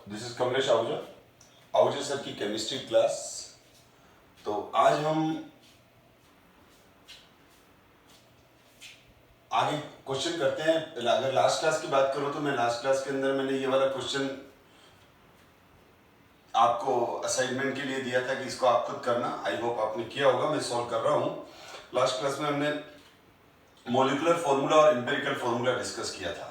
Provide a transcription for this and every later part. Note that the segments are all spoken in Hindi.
This is Kamlesh Ahuja sir की केमिस्ट्री क्लास। तो आज हम आगे क्वेश्चन करते हैं। अगर लास्ट क्लास की बात करूं तो मैं लास्ट क्लास के अंदर मैंने ये वाला क्वेश्चन आपको असाइनमेंट के लिए दिया था कि इसको आप खुद करना। आई होप आपने किया होगा, मैं सॉल्व कर रहा हूं। लास्ट क्लास में हमने मॉलिक्यूलर फॉर्मूला और एम्पिरिकल फॉर्मूला डिस्कस किया था।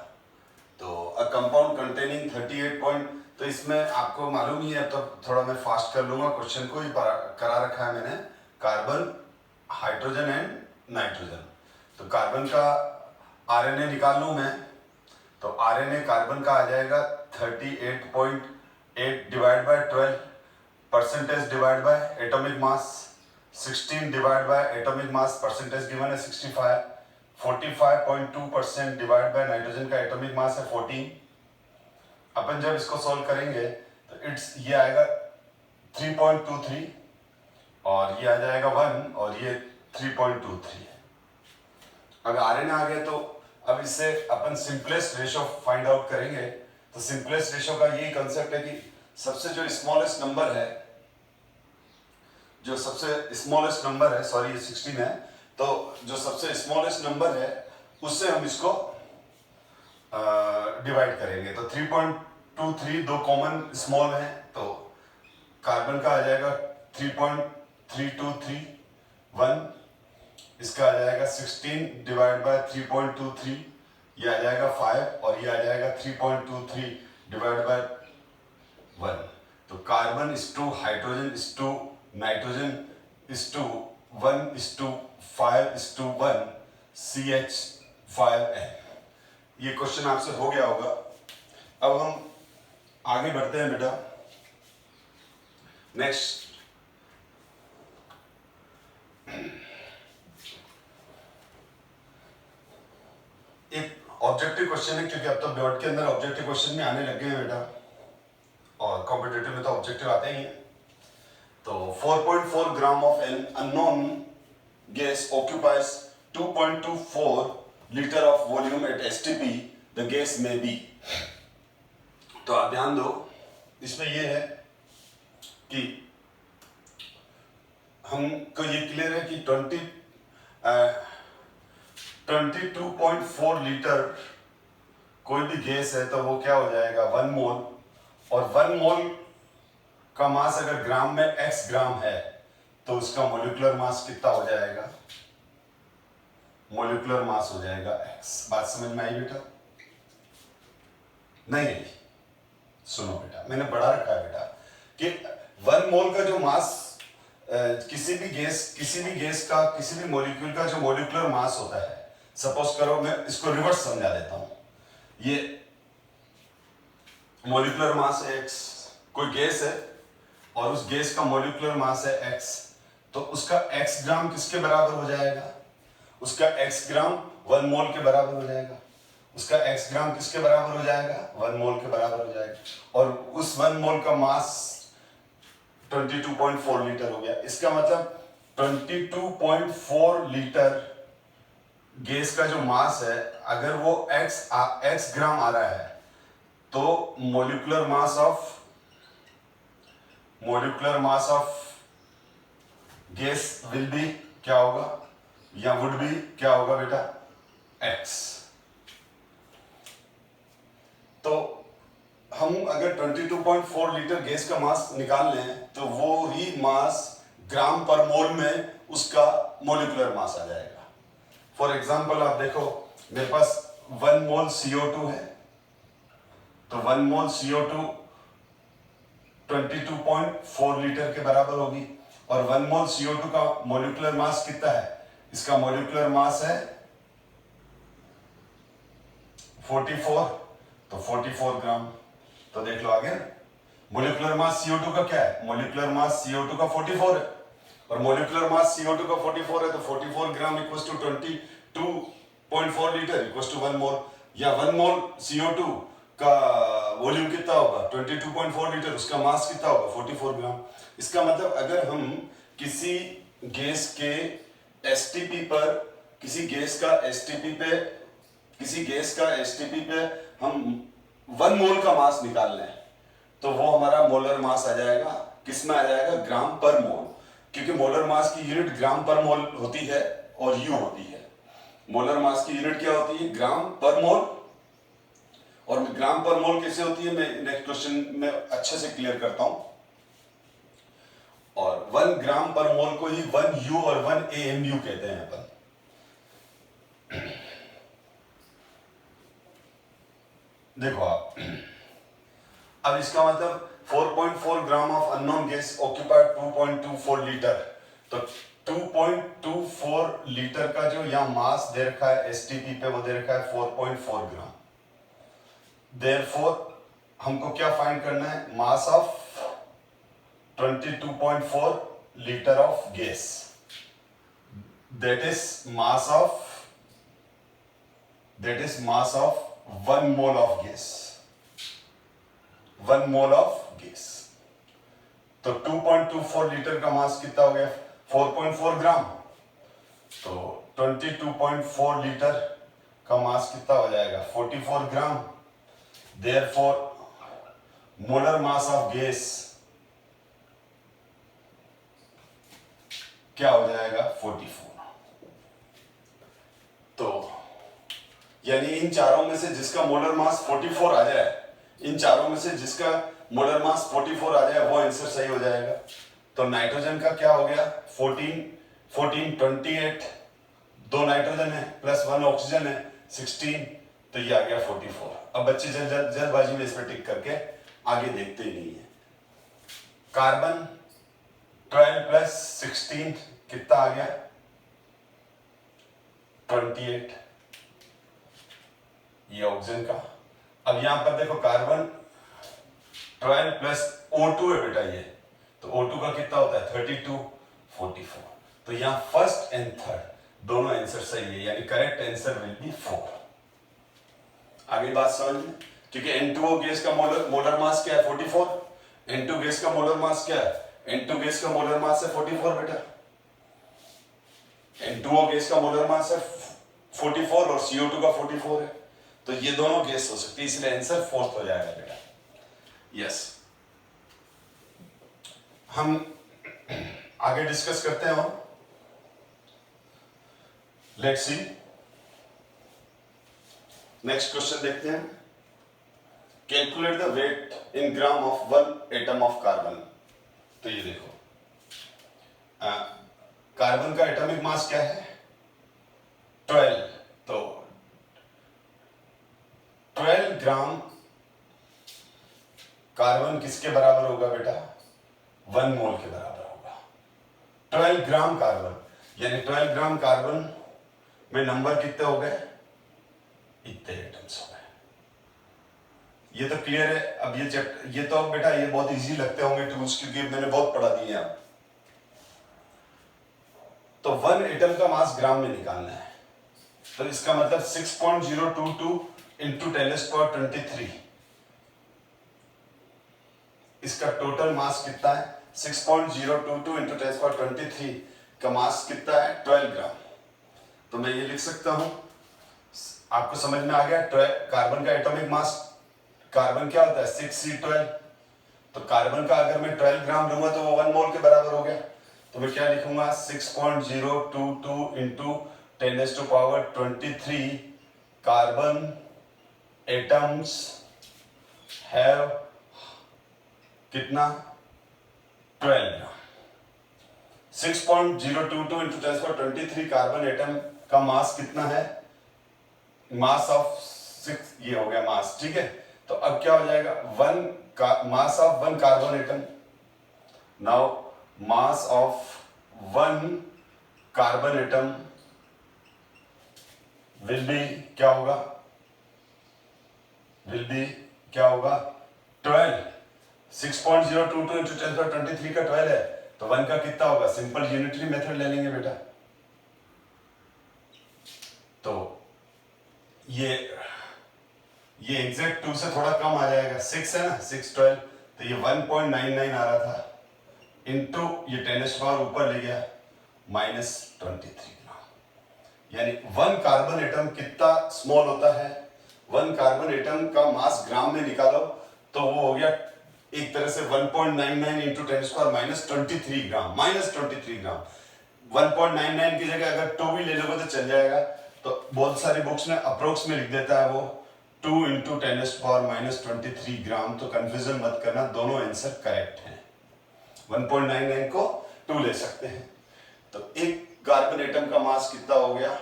तो अ कंपाउंड कंटेनिंग 38 पॉइंट, तो इसमें आपको मालूम ही है, तो थोड़ा मैं फास्ट कर लूंगा। क्वेश्चन को ही करा रखा है मैंने, कार्बन, हाइड्रोजन एंड नाइट्रोजन। तो कार्बन का आरएनए निकाल लूं मैं, तो आरएनए कार्बन का आ जाएगा 38.8 divide by 12, percentage divide by atomic mass 16 divide by atomic mass, percentage given है 65, 45.2% डिवाइड बाय नाइट्रोजन का एटॉमिक मास है 14। अपन जब इसको सॉल्व करेंगे तो ये आएगा 3.23 और ये आ जाएगा 1 और ये 3.23 है। अगर आरएनए आ गया तो अब इससे अपन सिंपलेस्ट रेशो फाइंड आउट करेंगे। तो सिंपलेस्ट रेशो का यही कंसेप्ट है कि सबसे जो स्मॉलेस्ट नंबर है, सॉरी ये 16 है, तो जो सबसे स्मॉलेस्ट नंबर है उससे हम इसको डिवाइड करेंगे। तो 3.23 दो कॉमन स्मॉल है, तो कार्बन का आ जाएगा 3.323, 1, इसका आ जाएगा 16 डिवाइड बाय 3.23, ये आ जाएगा 5 और ये आ जाएगा 3.23 डिवाइड बाय 1। तो carbon is to hydrogen is to nitrogen is to 1 is to 5 is to 1 CH5N। ये क्वेश्चन आपसे हो गया होगा। अब हम आगे बढ़ते हैं बेटा। नेक्स्ट एक ऑब्जेक्टिव क्वेश्चन है, क्योंकि अब तो बोर्ड के अंदर ऑब्जेक्टिव क्वेश्चन भी आने लग गए हैं बेटा, और कॉम्पिटिटिव में तो ऑब्जेक्टिव आते ही हैं। तो 4.4 gram of an unknown gas occupies 2.24 litre of volume at STP, the gas में बी। तो आप ध्यान दो, इसमें यह है कि हमको ये क्लियर है कि 22.4 लीटर कोई भी गैस है तो वो क्या हो जाएगा 1 मोल, और 1 मोल का मास अगर ग्राम में x ग्राम है तो उसका मोलिकुलर मास कितना हो जाएगा, मोलिकुलर मास हो जाएगा x। बात समझ में आई बेटा? नहीं, सुनो बेटा, मैंने बढ़ा रखा है बेटा कि 1 मोल का जो मास किसी भी गैस का, किसी भी मॉलिक्यूल का जो मोलिकुलर मास होता है, सपोज करो मैं इसको रिवर्स समझा देता हूं, ये मोलिकुलर मास है x, कोई गैस है और उस गैस का मोलिकुलर मास है x, तो उसका x ग्राम किसके बराबर हो जाएगा, उसका x ग्राम 1 मोल के बराबर हो जाएगा। उसका x ग्राम किसके बराबर हो जाएगा, 1 मोल के बराबर हो जाएगा, और उस 1 मोल का मास 22.4 लीटर हो गया। इसका मतलब 22.4 लीटर गैस का जो मास है, अगर वो x ग्राम आ रहा है तो molecular mass of gas will be क्या होगा, या वुड बी क्या होगा बेटा, x। तो हम अगर 22.4 लीटर गैस का मास निकाल लें तो वो ही मास ग्राम पर मोल में उसका मोलिकुलर मास आ जाएगा। फॉर एग्जांपल आप देखो, मेरे पास 1 मोल CO2 है, तो 1 मोल CO2 22.4 लीटर के बराबर होगी, और 1 मोल CO2 का मोलिकुलर मास कितना है, इसका मोलिकुलर मास है 44, तो 44 ग्राम। तो देख लो आगे, मोलिकुलर मास CO2 का क्या है, मोलिकुलर मास CO2 का 44 है, और मोलिकुलर मास CO2 का 44 है, तो 44 gram equals to 22.4 litre equals to 1 mole, या 1 मोल CO2 का वॉल्यूम कितना होगा 22.4 लीटर, उसका मास कितना होगा 44 ग्राम। इसका मतलब अगर हम किसी गैस के STP पर, किसी गैस का STP पे हम 1 मोल का मास निकाल लें, तो वो हमारा मोलर मास आ जाएगा, किस में आ जाएगा, ग्राम पर मोल, क्योंकि मोलर मास की यूनिट ग्राम पर मोल होती है और यू होती है। मोलर मास की यूनिट क्या होती है, ग्राम पर मोल, और ग्राम पर मोल कैसे होती है मैं नेक्स्ट क्वेश्चन में अच्छे से क्लियर करता हूं। और 1 ग्राम पर मोल को ही 1 यू और 1 AMU कहते हैं अपन। देखो आप, अब इसका मतलब 4.4 gram of unknown gas occupied 2.24 litre, तो 2.24 लीटर का जो यहाँ मास दे रखा है STP पे, वो दे रखा है 4.4 ग्राम। देयरफॉर हमको क्या फाइंड करना है, mass of 22.4 litre of gas, that is mass of 1 mole of gas, 1 mole of gas. तो 2.24 लीटर का मास कितना हो गया, 4.4 ग्राम, तो 22.4 लीटर का मास कितना हो जाएगा, 44 ग्राम। Therefore, molar mass of gas क्या हो जाएगा, 44। तो यानी इन चारों में से जिसका मोलर मास 44 आ जाए, इन चारों में से जिसका मोलर मास 44 आ जाए वो आंसर सही हो जाएगा। तो नाइट्रोजन का क्या हो गया, 14 28, 2 नाइट्रोजन है प्लस 1 ऑक्सीजन है 16, तो ये आ गया 44। अब बच्चे जल्दबाजी में इस पर टिक करके आगे देखते ही नहीं है। कार्बन 12 प्लस 16 कितना आ गया, 28, ये ऑक्सीजन का। अब यहां पर देखो कार्बन 12 प्लस O2 है बेटा ये, तो O2 का कितना होता है 32, 44। तो यहां फर्स्ट एंड थर्ड दोनों आंसर सही है, यानी करेक्ट आंसर विल बी 4। आगे बात समझ में, क्योंकि N2O गैस का मोलर मास क्या है 44, N2 गैस का मोलर मास क्या है, N2 गैस का मोलर मास है 44 बेटा, N2O गैस का मोलर मास है 44 और CO2 का 44 है, तो ये दोनों गैस हो सकती है, इसलिए आंसर 4th हो जाएगा बेटा। यस, हम आगे डिस्कस करते हैं। लेट्स सी, नेक्स्ट क्वेश्चन देखते हैं। Calculate the weight in gram of 1 atom of carbon. तो ये देखो, कार्बन का एटॉमिक मास क्या है 12, तो 12 ग्राम कार्बन किसके बराबर होगा बेटा, 1 मोल के बराबर होगा। 12 ग्राम कार्बन, यानी 12 ग्राम कार्बन में नंबर कितने हो गए, इतने एटम्स हो गए। ये तो क्लियर है। अब ये तो अब बेटा ये बहुत इजी लगते होंगे टूल्स, क्योंकि मैंने बहुत पढ़ा दिए हैं। तो 1 एटम का मास ग्राम में निकालना है, तो इसका मतलब 6.022 इंटू 10⁻23, इसका टोटल मास कितना है 6.022 इंटू 10⁻23 का मास कितना है 12 ग्राम। तो मैं ये लिख सकता हूं, आपको समझ में आ गया, कार्बन का एटॉमिक मास, कार्बन क्या होता है 6C12, तो कार्बन का अगर मैं 12 ग्राम लूंगा तो वो 1 मोल के बराबर हो गया। तो मैं क्या लिखूंगा 6.022 इंटू 10⁻23 कार्बन एटम्स हैव कितना 12 ग्राम। 6.022 इंटू 10⁻23 कार्बन एटम का मास कितना है, मास ऑफ 6, ये हो गया मास, ठीक है। तो अब क्या हो जाएगा, mass of 1 carbon atom, now mass of 1 carbon atom will be क्या होगा, 12। 6.022 इंटू 10⁻23 का 12 है, तो 1 का कितना होगा, सिंपल यूनिटरी मेथड ले लेंगे बेटा। तो ये एग्जैक्ट 2 से थोड़ा कम आ जाएगा, 6 है ना, 612, तो ये 1.99 आ रहा था, इंटू ये 10 ऊपर ले गया -23 ग्राम। यानी 1 कार्बन एटम कितना स्मॉल होता है, 1 कार्बन एटम का मास ग्राम में निकालो तो वो हो गया एक तरह से 1.99 इंटू 10⁻³ ग्राम, -23 ग्राम। 1.99 की जगह अगर 2 भी ले लोगे तो चल जाएगा। तो बहुत सारी बुक्स में अप्रोक्स में लिख देता है वो 2 इंटू 10⁻³ ग्राम। तो कंफ्यूजन मत करना, दोनों आंसर करेक्ट हैं। 1.99 को 2 ले सकते हैं। तो एक कार्बन एटम का मास कितना हो गया?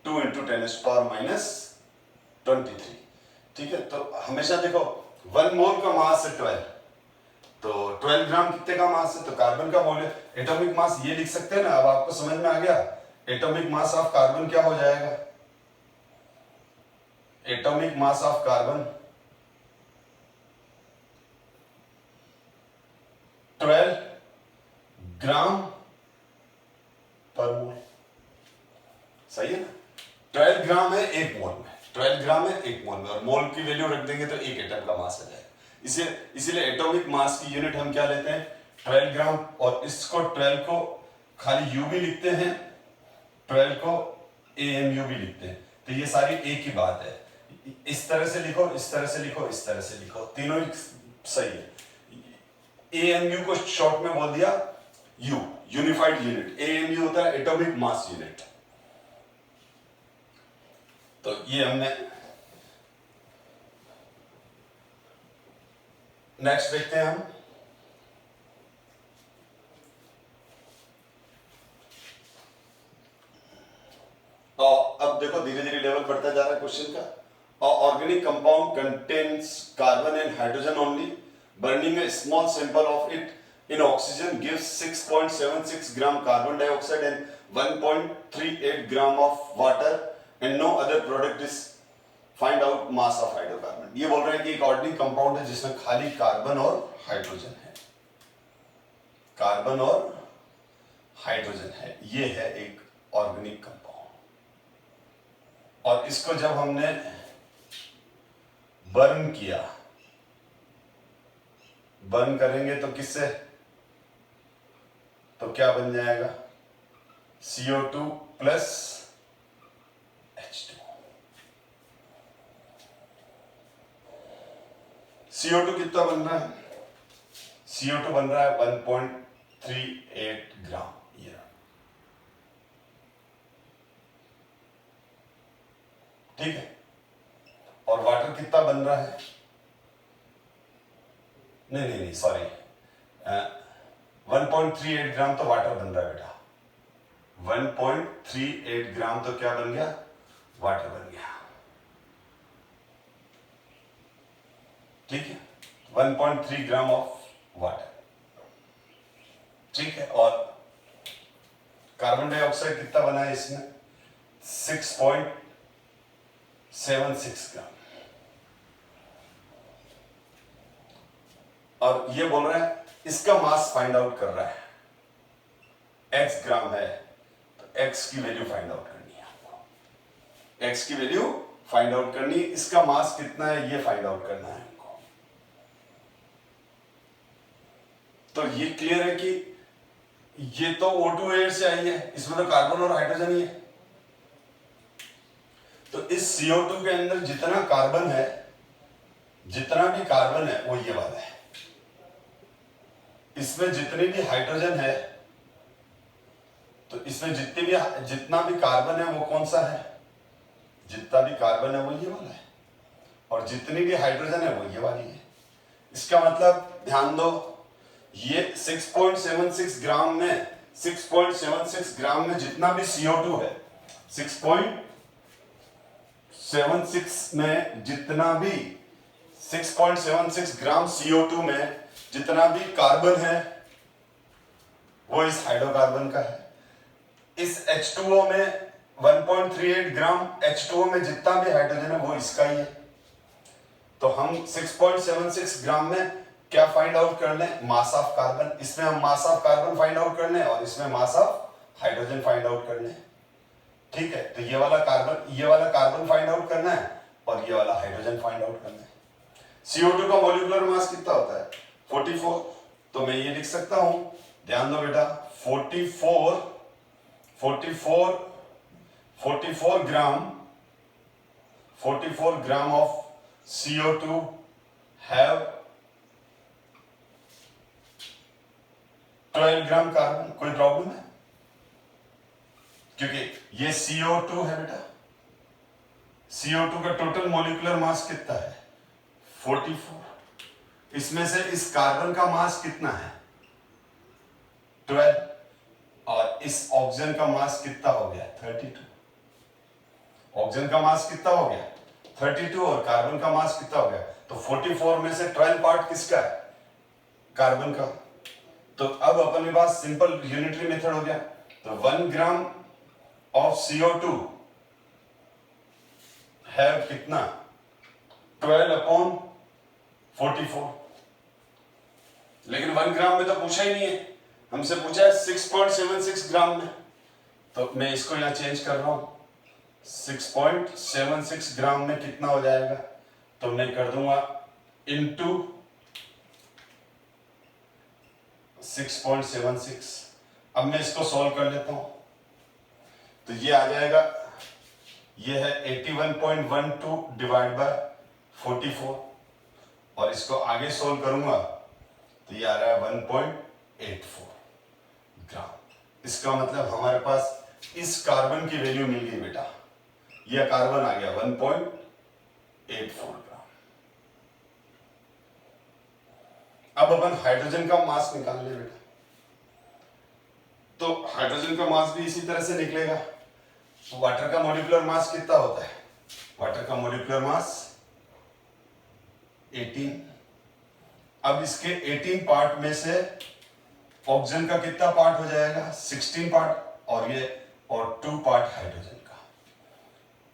2 इंटू 10⁻23। ठीक है, तो हमेशा देखो 1 मोल का मास है 12, तो 12 ग्राम कितने का मास है? तो कार्बन का मोल है। एटॉमिक मास ये लिख सकते हैं ना। अब आपको समझ में आ गया एटॉमिक मास ऑफ कार्बन क्या हो जाएगा? एटॉमिक मास ऑफ कार्बन 12 ग्राम पर मोल। सही है ना? 12 ग्राम है 1 मोल में, 12 ग्राम है 1 मोल में, और मोल की वैल्यू रख देंगे तो 1 एटम का मास आ जाएगा। इसीलिए एटॉमिक मास की यूनिट हम क्या लेते हैं? 12 ग्राम। और इसको 12 को खाली यू भी लिखते हैं, 12 को AMU भी लिखते हैं। तो ये सारी एक ही बात है। इस तरह से लिखो, इस तरह से लिखो, इस तरह से लिखो, तीनों सही है। AMU को शॉर्ट में बोल दिया यू, यूनिफाइड यूनिट। AMU होता है एटॉमिक मास यूनिट। तो ये हमने नेक्स्ट देखते हैं हम। और अब देखो धीरे धीरे लेवल बढ़ता जा रहा है क्वेश्चन का। Organic compound contains carbon and hydrogen only, burning a small sample of it in oxygen gives 6.76 gram carbon dioxide and 1.38 gram of water and no other product is find out mass of hydrocarbon. ये बोल रहे हैं कि एक ऑर्गेनिक कंपाउंड है जिसमें खाली कार्बन और हाइड्रोजन है, कार्बन और हाइड्रोजन है। ये है एक ऑर्गेनिक कंपाउंड। और इसको जब हमने बर्न किया, बर्न करेंगे तो किससे? तो क्या बन जाएगा? CO2 plus H2। CO2 कितना बन रहा है? CO2 बन रहा है 1.38 ग्राम। ये ठीक है। और वाटर कितना बन रहा है? नहीं सॉरी, 1.38 ग्राम तो वाटर बन रहा है बेटा। 1.38 ग्राम तो क्या बन गया? वाटर बन गया। ठीक है, 1.3 ग्राम ऑफ वाटर। ठीक है, और कार्बन डाइऑक्साइड कितना बना है इसमें? 6.76 ग्राम। और ये बोल रहा है इसका मास फाइंड आउट कर रहा है, x ग्राम है, तो x की वैल्यू फाइंड आउट करनी है आपको। x की वैल्यू फाइंड आउट करनी है, इसका मास कितना है ये फाइंड आउट करना है हमको। तो ये क्लियर है कि ये तो O2 एयर से आई है, इसमें तो कार्बन और हाइड्रोजन ही है। तो इस CO2 के अंदर जितना कार्बन है, जितना भी कार्बन है वो ये वाला है। इसमें जितनी भी हाइड्रोजन है, तो इसमें जितना भी कार्बन है वो कौन सा है? जितना भी कार्बन है वो ये वाला है, और जितनी भी हाइड्रोजन है वो ये वाली है। इसका मतलब ध्यान दो, ये 6.76 ग्राम में 6.76 ग्राम में जितना भी CO2 है, 6.76 में जितना भी 6.76 ग्राम CO2 में जितना भी कार्बन है वो इस हाइड्रोकार्बन का है। इस H2O में 1.38 ग्राम H2O में जितना भी हाइड्रोजन है वो इसका ही है। तो हम 6.76 ग्राम में क्या फाइंड आउट कर लें? Mass of carbon. इसमें हम mass of carbon find out कर लें और इसमें mass of hydrogen find out कर लें। ठीक है, तो ये वाला कार्बन फाइंड आउट करना है और ये वाला हाइड्रोजन फाइंड आउट करना है। CO2 का मॉलिक्यूलर मास कितना होता है? 44। तो मैं ये लिख सकता हूं, ध्यान दो बेटा, 44 gram of CO2 have 12 gram carbon. कोई प्रॉब्लम है? क्योंकि ये CO2 है बेटा, CO2 का टोटल मॉलिक्यूलर मास कितना है? 44। इसमें से इस कार्बन का मास कितना है? 12। और इस ऑक्सीजन का मास कितना हो गया? 32। ऑक्सीजन का मास कितना हो गया? 32 और कार्बन का मास कितना हो गया? तो 44 में से 12 पार्ट किसका है? कार्बन का। तो अब अपने पास सिंपल यूनिटरी मेथड हो गया। तो 1 ग्राम ऑफ CO2 है कितना? 12/44। लेकिन 1 ग्राम में तो पूछा ही नहीं है, हमसे पूछा है 6.76 ग्राम में। तो मैं इसको यहां चेंज कर रहा हूं, 6.76 ग्राम में कितना हो जाएगा? तो मैं कर दूंगा इनटू 6.76। अब मैं इसको सॉल्व कर लेता हूं, तो ये आ जाएगा, ये है 81.12 डिवाइड बाय 44, और इसको आगे सॉल्व करूंगा तो ये आ रहा है 1.84 ग्राम। इसका मतलब हमारे पास इस कार्बन की वैल्यू मिल गई बेटा, यह कार्बन आ गया 1.84 ग्राम। अब अपन हाइड्रोजन का मास निकाल ले बेटा, तो हाइड्रोजन का मास भी इसी तरह से निकलेगा। वाटर का मॉलिक्यूलर मास कितना होता है? वाटर का मॉलिक्यूलर मास 18। अब इसके 18 पार्ट में से ऑक्सीजन का कितना पार्ट हो जाएगा? 16 पार्ट, और ये और 2 पार्ट हाइड्रोजन का।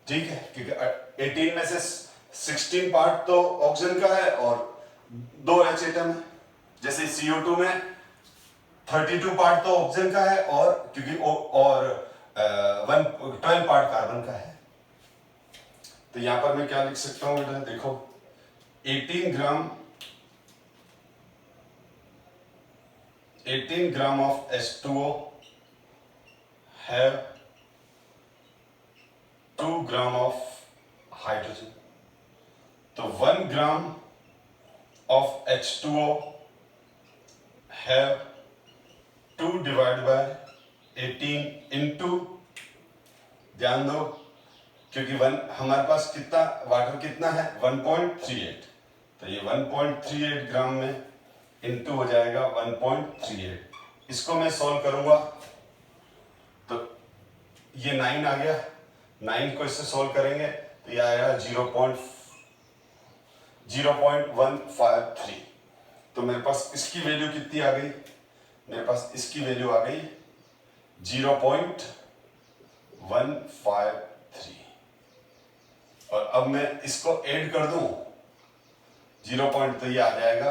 ठीक है, क्योंकि 18 में से 16 पार्ट तो ऑक्सीजन का है और 2 H एटम है। जैसे CO2 में 32 पार्ट तो ऑक्सीजन का है और क्योंकि और 12 पार्ट कार्बन का है। तो यहां पर मैं क्या लिख सकता हूं बेटा, देखो 18 gram of H2O have 2 gram of hydrogen. तो 1 gram of H2O have 2 divide by 18 into, ध्यान दो क्योंकि हमारे पास कितना वाटर कितना है? 1.38। तो ये 1.38 ग्राम में इंटू हो जाएगा 1.38। इसको मैं सॉल्व करूंगा तो ये 9 आ गया, 9 को इससे सॉल्व करेंगे तो ये आएगा 0.153। तो मेरे पास इसकी वैल्यू कितनी आ गई? मेरे पास इसकी वैल्यू आ गई 0.153। और अब मैं इसको ऐड कर दूं 0. तो ये आ जाएगा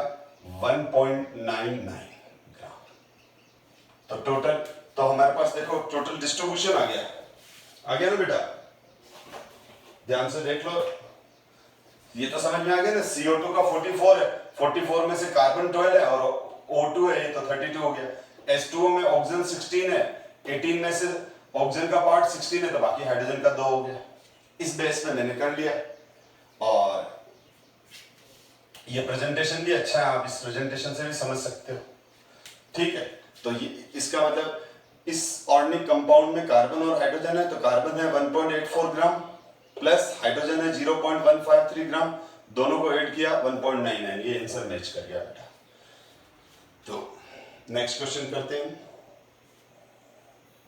1.99 ग्राम। तो टोटल, तो हमारे पास देखो टोटल डिस्ट्रीब्यूशन आ गया ना बेटा, ध्यान से देख लो। ये तो समझ में आ गया ना, CO2 का 44 है, 44 में से कार्बन 12 है और O2 है, तो 32 हो गया। H2O में ऑक्सीजन 16 है, 18 में से ऑक्सीजन का पार्ट 16 है, तो बाकी हाइड्रोजन का 2 हो गया। इस बेस पे मैंने कर लिया, और ये प्रेजेंटेशन भी अच्छा है, आप इस प्रेजेंटेशन से भी समझ सकते हो। ठीक है, तो ये इसका मतलब इस ऑर्गेनिक कंपाउंड में कार्बन और हाइड्रोजन है, तो कार्बन है 1.84 ग्राम प्लस हाइड्रोजन है 0.153 ग्राम, दोनों को ऐड किया 1.99, ये आंसर मैच कर गया बेटा। तो नेक्स्ट क्वेश्चन करते हैं।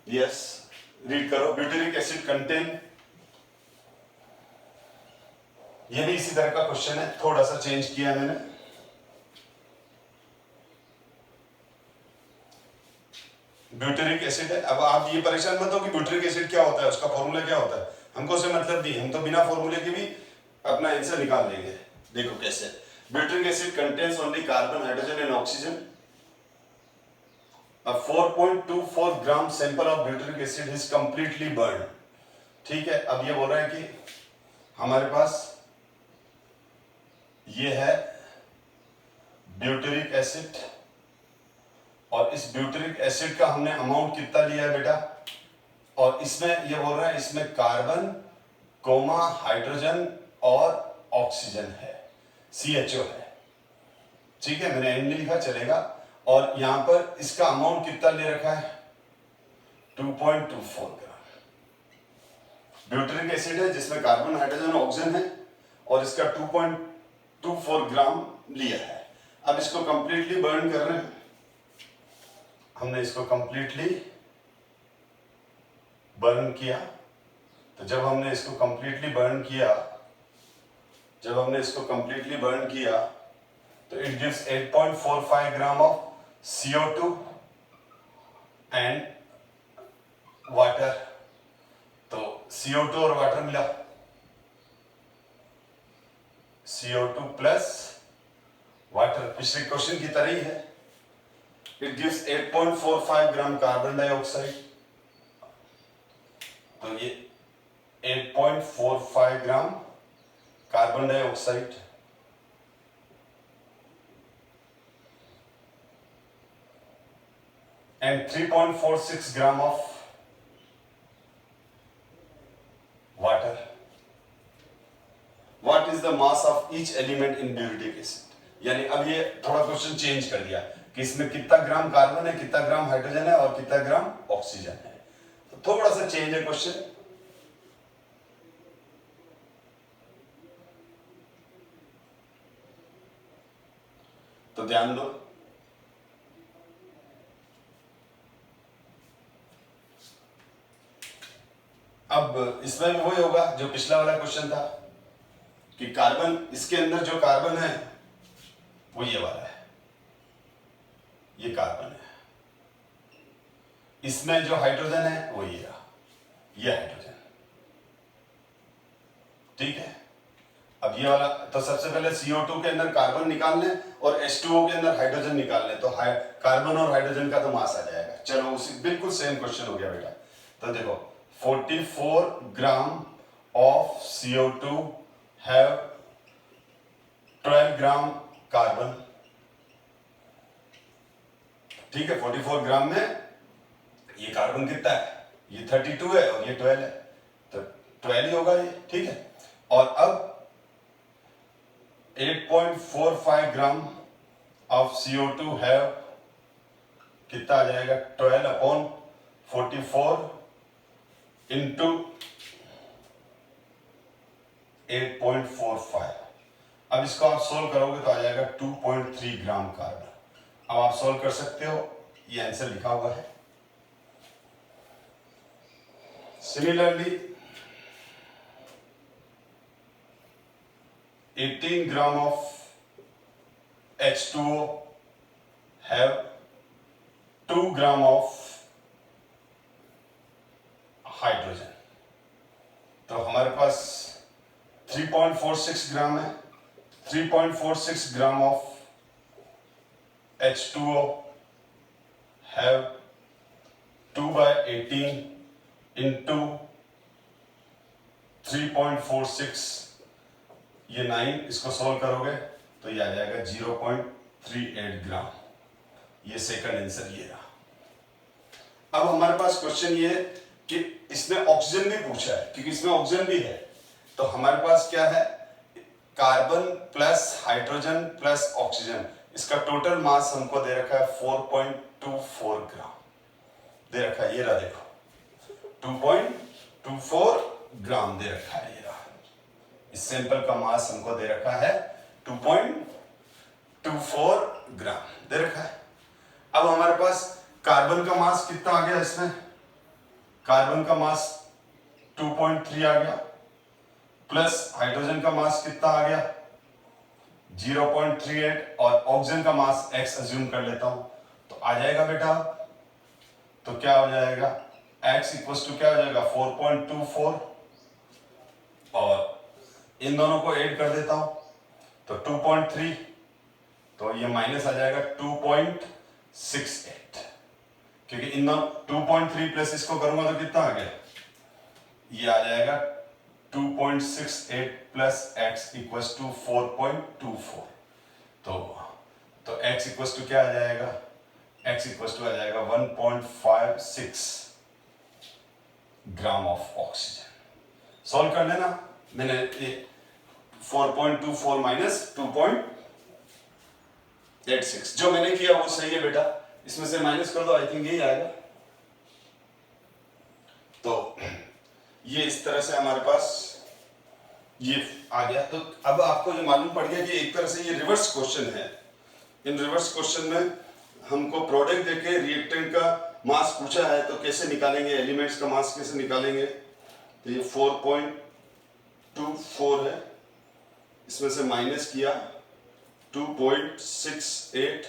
यस, रीड करो। ब्यूटेरिक एसिड कंटेन, ये भी इसी तरह का क्वेश्चन है, थोड़ा सा चेंज किया मैंने। ब्यूटेरिक एसिड है। अब आप ये परेशान मत हो कि ब्यूटेरिक एसिड क्या होता है, उसका फॉर्मूला क्या होता है, हमको उससे मतलब नहीं, हम तो बिना फॉर्मूले के भी अपना आंसर निकाल लेंगे। देखो कैसे। Butyric acid contains only carbon, hydrogen and oxygen. A 4.24 gram sample of butyric acid is completely burn. ठीक है, अब ये बोल रहा है कि हमारे पास ये है ब्यूटेरिक एसिड, और इस ब्यूटेरिक एसिड का हमने अमाउंट कितना लिया है बेटा, और इसमें ये बोल रहा है इसमें कार्बन कोमा हाइड्रोजन और ऑक्सीजन है, CHO है। ठीक है, मैंने N नहीं लिखा, चलेगा। और यहां पर इसका अमाउंट कितना ले रखा है 2.24 ग्राम। ब्यूटेरिक एसिड है जिसमें कार्बन हाइड्रोजन ऑक्सीजन है और इसका 2.24 ग्राम लिया है। अब इसको कंप्लीटली बर्न कर रहे हैं। हमने इसको कंप्लीटली बर्न किया। तो जब हमने इसको कंप्लीटली बर्न किया तो it gives 8.45 gram of CO2 and water. तो CO2 और वाटर मिला, CO2 प्लस वाटर, पिछले क्वेश्चन की तरह ही है। It gives 8.45 gram carbon dioxide. तो ये 8.45 ग्राम carbon dioxide and 3.46 gram of water. What is the mass of each element in butyric acid? यानी अब ये थोड़ा क्वेश्चन चेंज कर दिया कि इसमें कितना ग्राम कार्बन है, कितना ग्राम हाइड्रोजन है और कितना ग्राम ऑक्सीजन है। तो थोड़ा सा चेंज है क्वेश्चन। तो ध्यान दो, अब इसमें भी वही होगा जो पिछला वाला क्वेश्चन था कि कार्बन, इसके अंदर जो कार्बन है वो ये वाला है, ये कार्बन है। इसमें जो हाइड्रोजन है वो ये रहा, ये हाइड्रोजन। ठीक है, अब ये वाला, तो सबसे पहले CO2 के अंदर कार्बन निकालने और H2O के अंदर हाइड्रोजन निकालने, तो कार्बन और हाइड्रोजन का तो मास आ जाएगा। चलो उसी बिल्कुल सेम क्वेश्चन हो गया बेटा। तो देखो 44 gram of CO2 have 12 gram carbon. ठीक है, 44 ग्राम में ये कार्बन कितना है, ये 32 है और ये 12 है, तो 12 ही होगा ये। ठीक है, और अब 8.45 ग्राम ऑफ CO2 हैव कितना आ जाएगा, 12/44 इंटू 8.45। अब इसको आप सोल्व करोगे तो आ जाएगा 2.3 ग्राम कार्बन। अब आप सोल्व कर सकते हो, ये आंसर लिखा हुआ है। Similarly 18 gram of H2O have 2 gram of hydrogen. तो हमारे पास 3.46 ग्राम है, 3.46 gram of H2O have 2/18 into 3.46, ये 9, इसको सोल्व करोगे तो ये आ जाएगा 0.38 ग्राम। ये सेकंड आंसर ये रहा। अब हमारे पास क्वेश्चन ये कि इसमें ऑक्सीजन भी पूछा है, क्योंकि इसमें ऑक्सीजन भी है। तो हमारे पास क्या है, carbon plus hydrogen plus oxygen, इसका टोटल मास हमको दे रखा है 4.24 ग्राम दे रखा है। ये रहा देखो, 2.24 ग्राम दे रखा है। ये रहा, इस सैंपल का मास हमको दे रखा है 2.24 ग्राम दे रखा है। अब हमारे पास कार्बन का मास कितना आ गया, इसमें कार्बन का मास 2.3 आ गया, प्लस हाइड्रोजन का मास कितना आ गया 0.38, और ऑक्सीजन का मास x अज्यूम कर लेता हूं तो आ जाएगा बेटा। तो क्या हो जाएगा, x इक्वल्स टू क्या हो जाएगा 4.24, और इन दोनों को ऐड कर देता हूं तो 2.3, तो ये माइनस आ जाएगा 2.68, क्योंकि इन दोनों 2.3 प्लस इसको करूंगा तो कितना आ गया, ये आ जाएगा 2.68 प्लस x इक्वल्स टू 4.24। तो x इक्वल्स टू क्या आ जाएगा, x इक्वल्स टू आ जाएगा 1.56 ग्राम ऑफ ऑक्सीजन। सॉल्व कर लेना, मैंने 4.24 माइनस 2.68 86 जो मैंने किया वो सही है बेटा, इसमें से माइनस कर दो, आई थिंक यही आएगा। तो ये इस तरह से हमारे पास ये आ गया। तो अब आपको ये मालूम पड़ गया कि एक तरह से ये रिवर्स क्वेश्चन है। इन रिवर्स क्वेश्चन में हमको प्रोडक्ट देके रिएक्टेंट का मास पूछा है, तो कैसे निकालेंगे, एलिमेंट्स का मास कैसे निकालेंगे। तो ये 4.24 है, इसमें से माइनस किया 2.68,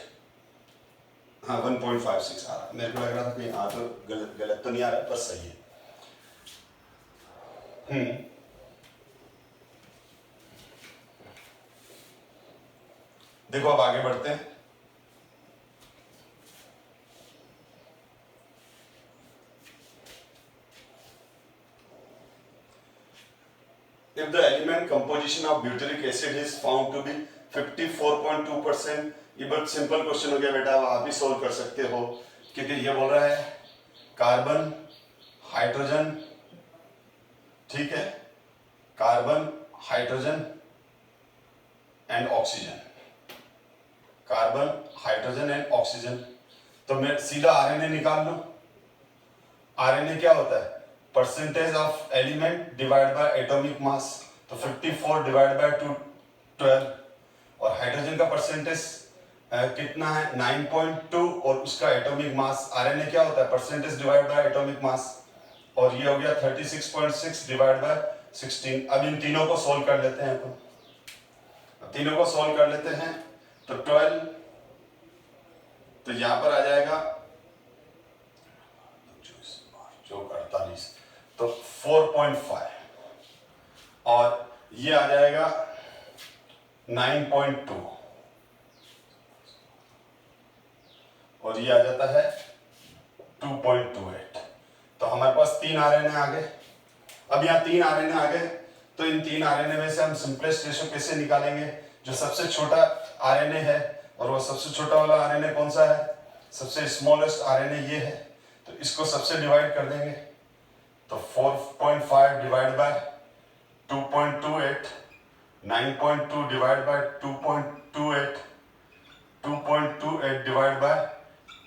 हाँ 1.56 आ रहा। मेरे को लग रहा था कहीं तो गलत तो नहीं आ रहा, बस सही है। देखो अब आगे बढ़ते हैं। If the element composition of butyric acid is found to be 54.2%, ये बहुत सिंपल क्वेश्चन हो गया बेटा, आप ही सोल्व कर सकते हो, क्योंकि ये बोल रहा है कार्बन, हाइड्रोजन, ठीक है, carbon, hydrogen and oxygen, carbon, hydrogen and oxygen. तो मैं सीधा आरएनए निकाल लूं। आरएनए क्या होता है, percentage of element divide by atomic mass. तो 54 डिवाइड बाय 12, और हाइड्रोजन का परसेंटेज कितना है 9.2, और उसका एटॉमिक मास, आरएनए क्या होता है percentage divide by atomic mass, और ये हो गया 36.6 डिवाइड बाय 16। अब इन तीनों को सोल्व कर लेते हैं। तो तीनों को सोल्व कर लेते हैं, तो 12, तो यहां पर आ जाएगा 48, तो 4.5, और ये आ जाएगा 9.2, और ये आ जाता है 2.28। तो हमारे पास 3 आरएनए आ गए। अब यहाँ 3 आरएनए आ गए, तो इन 3 आरएनए में से हम सिंपलेस्ट रेशियो कैसे निकालेंगे। जो सबसे छोटा आरएनए है, और वो सबसे छोटा वाला आरएनए कौन सा है, सबसे स्मॉलेस्ट आरएनए ये है, तो इसको सबसे डिवाइड कर देंगे। तो 4.5 divide by 2.28, 9.2 divide by 2.28, 2.28 divide by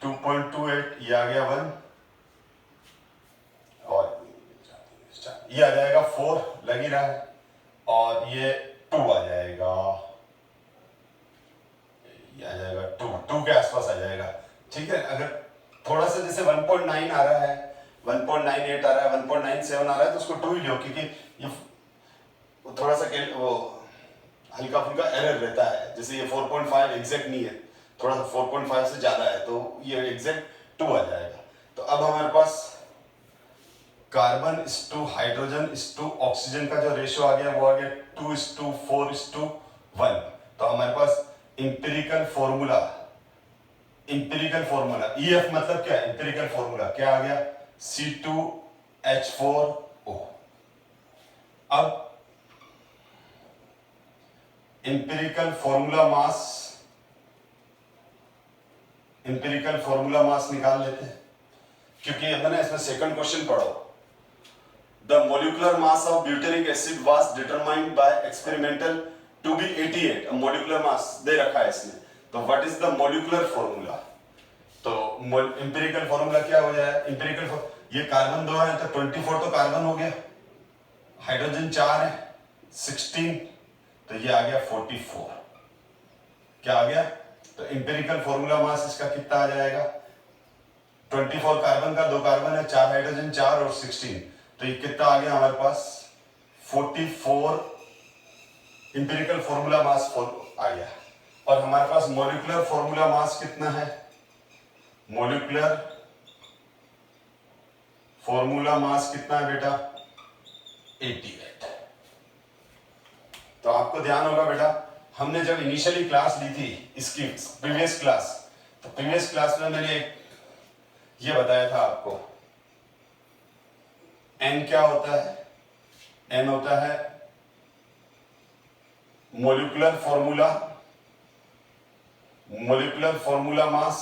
2.28, ये आ गया 1, और ये आ जाएगा 4, लग ही रहा है, और ये 2 आ जाएगा, ये आ जाएगा 2 के आसपास आ जाएगा, ठीक है। अगर थोड़ा सा जैसे 1.9 आ रहा है, 1.98 आ रहा है, 1.97 आ रहा है, तो उसको 2 ही लो, क्योंकि ये थोड़ा सा वो हल्का फुल्का एरर रहता है। जैसे ये 4.5 एग्जैक्ट नहीं है, थोड़ा सा 4.5 से ज्यादा है, तो ये एग्जैक्ट 2 आ जाएगा। तो अब हमारे पास कार्बन इस टू हाइड्रोजन इस टू ऑक्सीजन का जो रेशियो आ गया वो आ गया 2:4:1। तो हमारे पास इंपेरिकल फॉर्मूला EF मतलब क्या है, इंपेरिकल फॉर्मूला क्या आ गया, C2H4O। अब इंपेरिकल फॉर्मूला मास निकाल लेते हैं, क्योंकि मैंने इसमें सेकंड क्वेश्चन पढ़ो। The molecular mass of butyric acid was determined by experimental to be 88। अब molecular mass दे रखा है इसमें, तो what is the molecular formula। तो empirical formula क्या हो जाए, ये कार्बन 2 है तो 24 तो कार्बन हो गया, हाइड्रोजन 4 है 16, तो ये आ गया 44। क्या आ गया, तो empirical formula mass इसका कितना आ जाएगा, 24 कार्बन का, 2 कार्बन है, 4 हाइड्रोजन, 4 और 16, तो ये कितना आ गया हमारे पास 44 इंपेरिकल फॉर्मूला मास आ गया। और हमारे पास मॉलिक्यूलर फॉर्मूला मास कितना है, मॉलिक्यूलर फॉर्मूला मास कितना है बेटा 88। तो आपको ध्यान होगा बेटा, हमने जब इनिशियली क्लास ली थी इसकी प्रीवियस क्लास, तो प्रीवियस क्लास में मैंने ये बताया था आपको N क्या होता है, N होता है molecular formula mass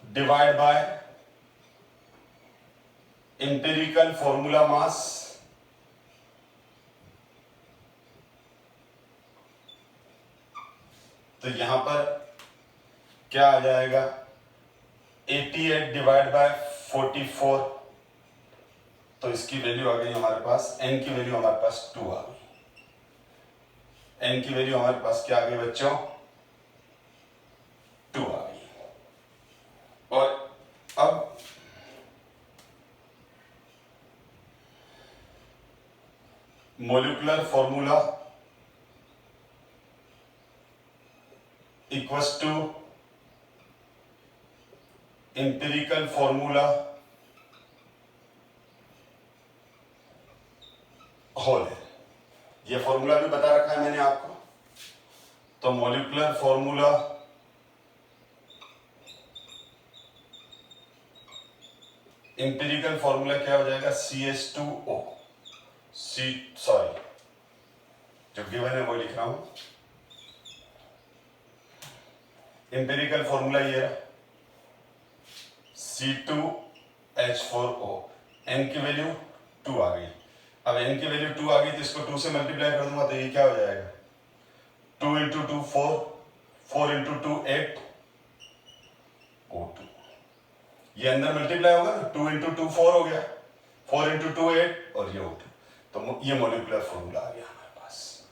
divide by empirical formula mass तो यहां पर क्या आ जाएगा, 88 डिवाइड बाय 44, तो इसकी वैल्यू आ गई हमारे पास, n की वैल्यू हमारे पास 2 आ गई। n की वैल्यू हमारे पास क्या आ गई बच्चों, 2 आ गई। और अब molecular formula equals to empirical formula whole है। ये फॉर्मूला भी बता रखा है मैंने आपको। तो मॉलिक्यूलर फॉर्मूला इंपेरिकल फॉर्मूला क्या हो जाएगा, CH2O, जो गिवन है वो लिख रहा हूं। इंपेरिकल फॉर्मूला ये है C2H4O, n की वैल्यू 2 आ गई। अब n की वैल्यू 2 आ गई तो इसको 2 से मल्टीप्लाई कर दूंगा तो ये क्या हो जाएगा, 2 इंटू 2 4, 4 इंटू 2 8 O2। ये अंदर मल्टीप्लाई होगा ना, 2 इंटू 2 4 हो गया, 4 इंटू 2 8 और ये O2। तो ये मॉलिक्यूलर फॉर्मूला आ गया हमारे पास।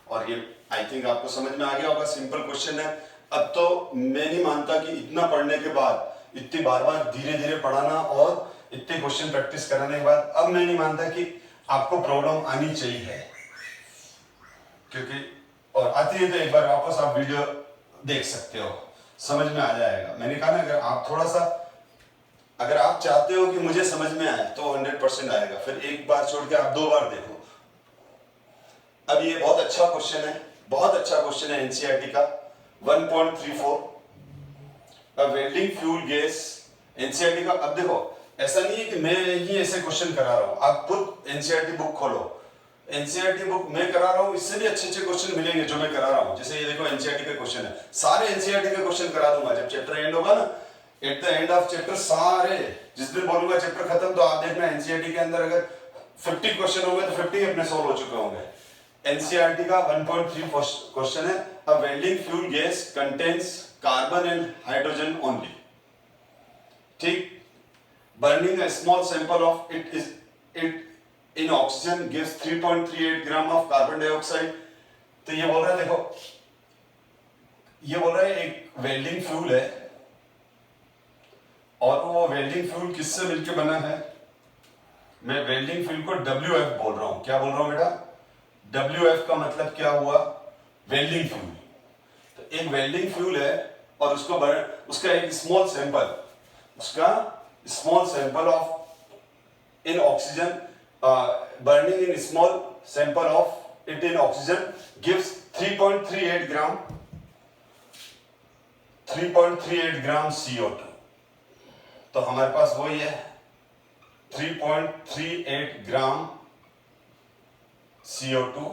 और ये आई थिंक आपको समझ में आ गया होगा, सिंपल क्वेश्चन है। अब तो मैं नहीं मानता कि इतना पढ़ने के बाद, इतनी बार बार धीरे धीरे पढ़ाना और इतने क्वेश्चन प्रैक्टिस कराने के बाद, अब मैं नहीं मानता कि आपको प्रॉब्लम आनी चाहिए। क्योंकि और आती है तो एक बार वापस आप वीडियो देख सकते हो, समझ में आ जाएगा। मैंने कहा ना, अगर आप थोड़ा सा, अगर आप चाहते हो कि मुझे समझ में आए तो 100% आएगा। फिर एक बार छोड़ के आप 2 बार देखो। अब ये बहुत अच्छा क्वेश्चन है, बहुत अच्छा क्वेश्चन है एनसीईआरटी का 1.34, वेल्डिंग फ्यूल गैस, एनसीईआरटी का। अब देखो, ऐसा नहीं है कि मैं ही ऐसे क्वेश्चन करा रहा हूं, आप खुद एनसीईआरटी बुक खोलो, एनसीईआरटी बुक मैं करा रहा हूं, इससे भी अच्छे अच्छे क्वेश्चन मिलेंगे जो मैं करा रहा हूं। जैसे ये देखो एनसीईआरटी का क्वेश्चन है, सारे एनसीईआरटी के क्वेश्चन करा दूंगा जब चैप्टर एंड होगा ना, at the end of chapter सारे, जिस दिन बोलूंगा चैप्टर खत्म तो आप देखना एनसीईआरटी के अंदर अगर 50 क्वेश्चन होंगे तो 50 अपने सॉल्व हो चुके होंगे। एनसीईआरटी का 1.3 क्वेश्चन है, a welding fuel gas contains carbon and hydrogen only. ठीक, burning a small sample of it in oxygen gives 3.38 gram of carbon dioxide. तो ये बोल रहा है, देखो ये बोल रहा है एक वेल्डिंग फ्यूल है और वो वेल्डिंग फ्यूल किससे मिलकर बना है। मैं वेल्डिंग फ्यूल को WF बोल रहा हूं। क्या बोल रहा हूं बेटा, WF का मतलब क्या हुआ, वेल्डिंग फ्यूल। तो एक वेल्डिंग फ्यूल है और उसका एक स्मॉल सैंपल, उसका small sample of in oxygen, burning in small sample of it in oxygen gives 3.38 gram, 3.38 gram CO2। तो हमारे पास वही है 3.38 ग्राम CO2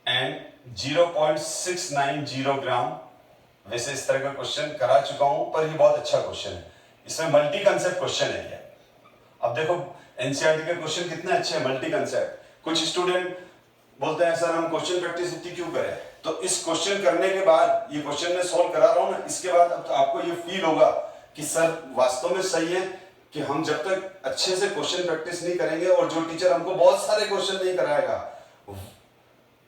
एंड 0.690 ग्राम। वैसे इस तरह का क्वेश्चन करा चुका हूं, पर ये बहुत अच्छा क्वेश्चन है, इसमें मल्टी कंसेप्ट क्वेश्चन है ये। अब देखो एनसीईआरटी के क्वेश्चन कितने अच्छे हैं, मल्टी कंसेप्ट। कुछ स्टूडेंट बोलते हैं सर हम क्वेश्चन प्रैक्टिस इतनी क्यों करें, तो इस क्वेश्चन करने के बाद, ये क्वेश्चन मैं सॉल्व करा रहा हूं ना, इसके बाद अब तो आपको ये फील होगा कि सर वास्तव में सही है कि हम जब तक अच्छे से क्वेश्चन प्रैक्टिस नहीं करेंगे और जो टीचर हमको बहुत सारे क्वेश्चन नहीं कराएगा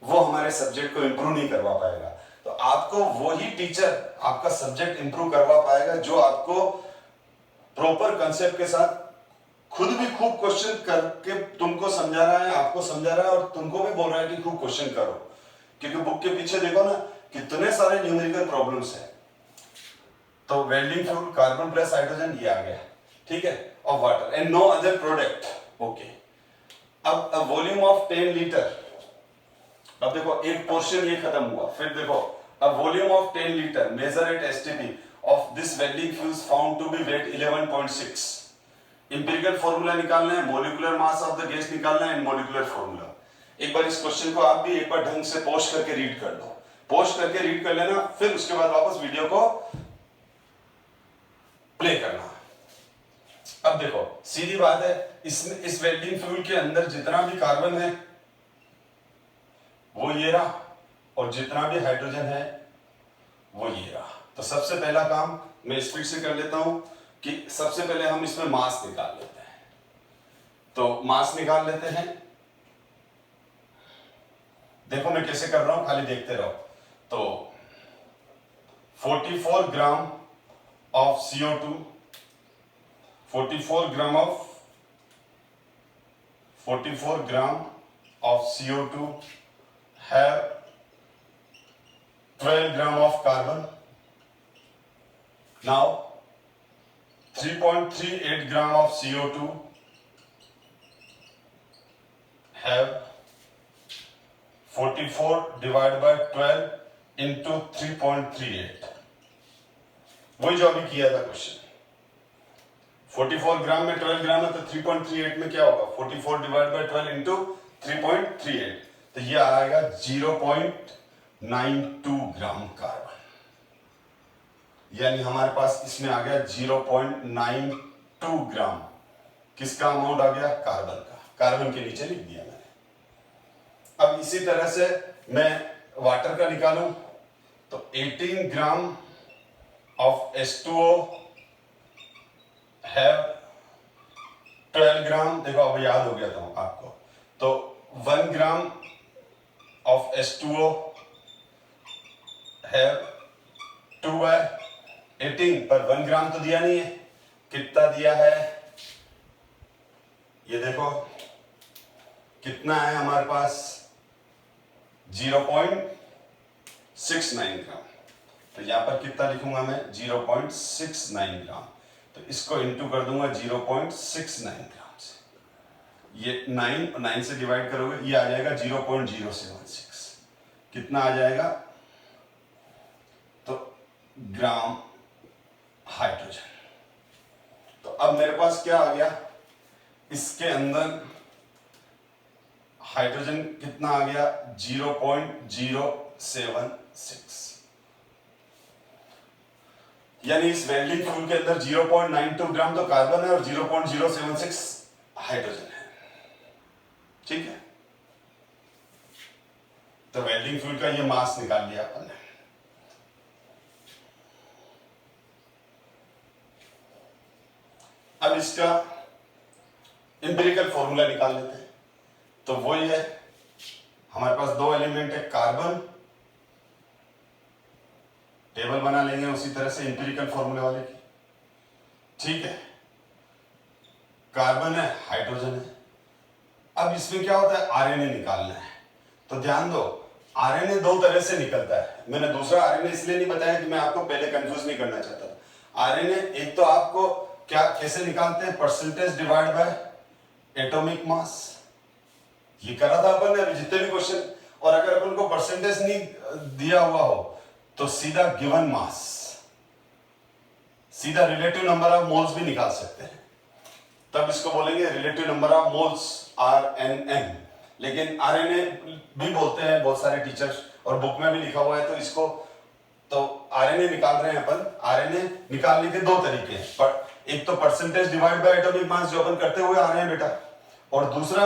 वो हमारे सब्जेक्ट को इंप्रूव नहीं करवा पाएगा। तो आपको वही टीचर आपका सब्जेक्ट इंप्रूव करवा पाएगा जो आपको प्रॉपर कंसेप्ट के साथ खुद भी खूब क्वेश्चन करके तुमको समझा रहा है, आपको समझा रहा है और तुमको भी बोल रहा है कि खूब क्वेश्चन करो। क्योंकि बुक के पीछे देखो ना कितने सारे न्यूमेरिकल प्रॉब्लम्स हैं। तो welding fuel carbon plus hydrogen ये आ गया, ठीक है, और water and no other product. Okay, अब वॉल्यूम ऑफ 10 लीटर। अब देखो एक पोर्शन ये खत्म हुआ, फिर देखो अब volume of 10 litre measure at STP of this welding fuels found to be weight 11.6। Empirical formula निकालना है, molecular mass of the gas निकालना है, मोलिकुलर फॉर्मूला। एक बार इस क्वेश्चन को आप भी एक बार ढंग से पोस्ट करके रीड कर लो, पोस्ट करके रीड कर लेना, फिर उसके बाद वापस वीडियो को प्ले करना। अब देखो सीधी बात है, इस वेल्डिंग फ्यूल के अंदर जितना भी कार्बन है वो ये रहा और जितना भी हाइड्रोजन है वो ये रहा। तो सबसे पहला काम मैं स्पीड से कर लेता हूं कि सबसे पहले हम इसमें मास निकाल लेते हैं। तो मास निकाल लेते हैं। देखो मैं कैसे कर रहा हूं, खाली देखते रहो। तो 44 gram of CO2, 44 gram of CO2 have 12 gram of carbon. Now 3.38 gram of CO2 have 44 divided by 12 into 3.38। वही जो अभी किया था क्वेश्चन। 44 ग्राम में 12 ग्राम है तो 3.38 में क्या होगा, 44 डिवाइड बाय 12 इंटू 3.38, तो ये आएगा 0.92 ग्राम कार्बन। यानी हमारे पास इसमें आ गया 0.92 ग्राम किसका अमाउंट आ गया, कार्बन का। कार्बन के नीचे लिख दिया मैंने। अब इसी तरह से मैं वाटर का निकालूं तो 18 ग्राम ऑफ H2O है 12 ग्राम। देखो अब याद हो गया था आपको। तो 1 ग्राम ऑफ H2O है 2 है 18 पर 1 ग्राम तो दिया नहीं है। कितना दिया है ये देखो, कितना है हमारे पास 0.69 ग्राम। तो यहां पर कितना लिखूंगा मैं 0.69 ग्राम। तो इसको इंटू कर दूंगा 0.69 ग्राम से। ये 9 से डिवाइड करोगे ये आ जाएगा 0.076। कितना आ जाएगा, तो ग्राम हाइड्रोजन। तो अब मेरे पास क्या आ गया, इसके अंदर हाइड्रोजन कितना आ गया 0.076। यानी इस वेल्डिंग फ्यूल के अंदर 0.92 ग्राम तो कार्बन है और 0.076 हाइड्रोजन है। ठीक है, तो वेल्डिंग फ्यूल का ये मास निकाल लिया अपन ने। अब इसका एम्पिरिकल फॉर्मूला निकाल लेते हैं। तो वही है, हमारे पास दो एलिमेंट है, कार्बन, टेबल बना लेंगे उसी तरह से एम्पिरिकल फॉर्मूले वाले की। ठीक है, कार्बन है, हाइड्रोजन है। अब इसमें क्या होता है, आरएनए निकालना है। तो ध्यान दो, आरएनए दो तरह से निकलता है। मैंने दूसरा आरएनए इसलिए नहीं बताया कि मैं आपको पहले कंफ्यूज नहीं करना चाहता। आरएनए एक तो आपको क्या कैसे निकालते हैं, percentage divide by atomic mass. ये करा था अपन ने अभी जितने भी क्वेश्चन। और अगर अपन को परसेंटेज नहीं दिया हुआ हो तो सीधा गिवन मास, सीधा रिलेटिव नंबर ऑफ मोल्स भी निकाल सकते हैं। तब इसको बोलेंगे relative number of moles, RNM। लेकिन आरएनए भी बोलते हैं बहुत सारे टीचर्स, और बुक में भी लिखा हुआ है। तो इसको तो आरएनए निकाल रहे हैं अपन। आरएनए निकालने के दो तरीके हैं, पर एक तो percentage divide by atomic mass जो अपन करते हुए आ रहे हैं बेटा, और दूसरा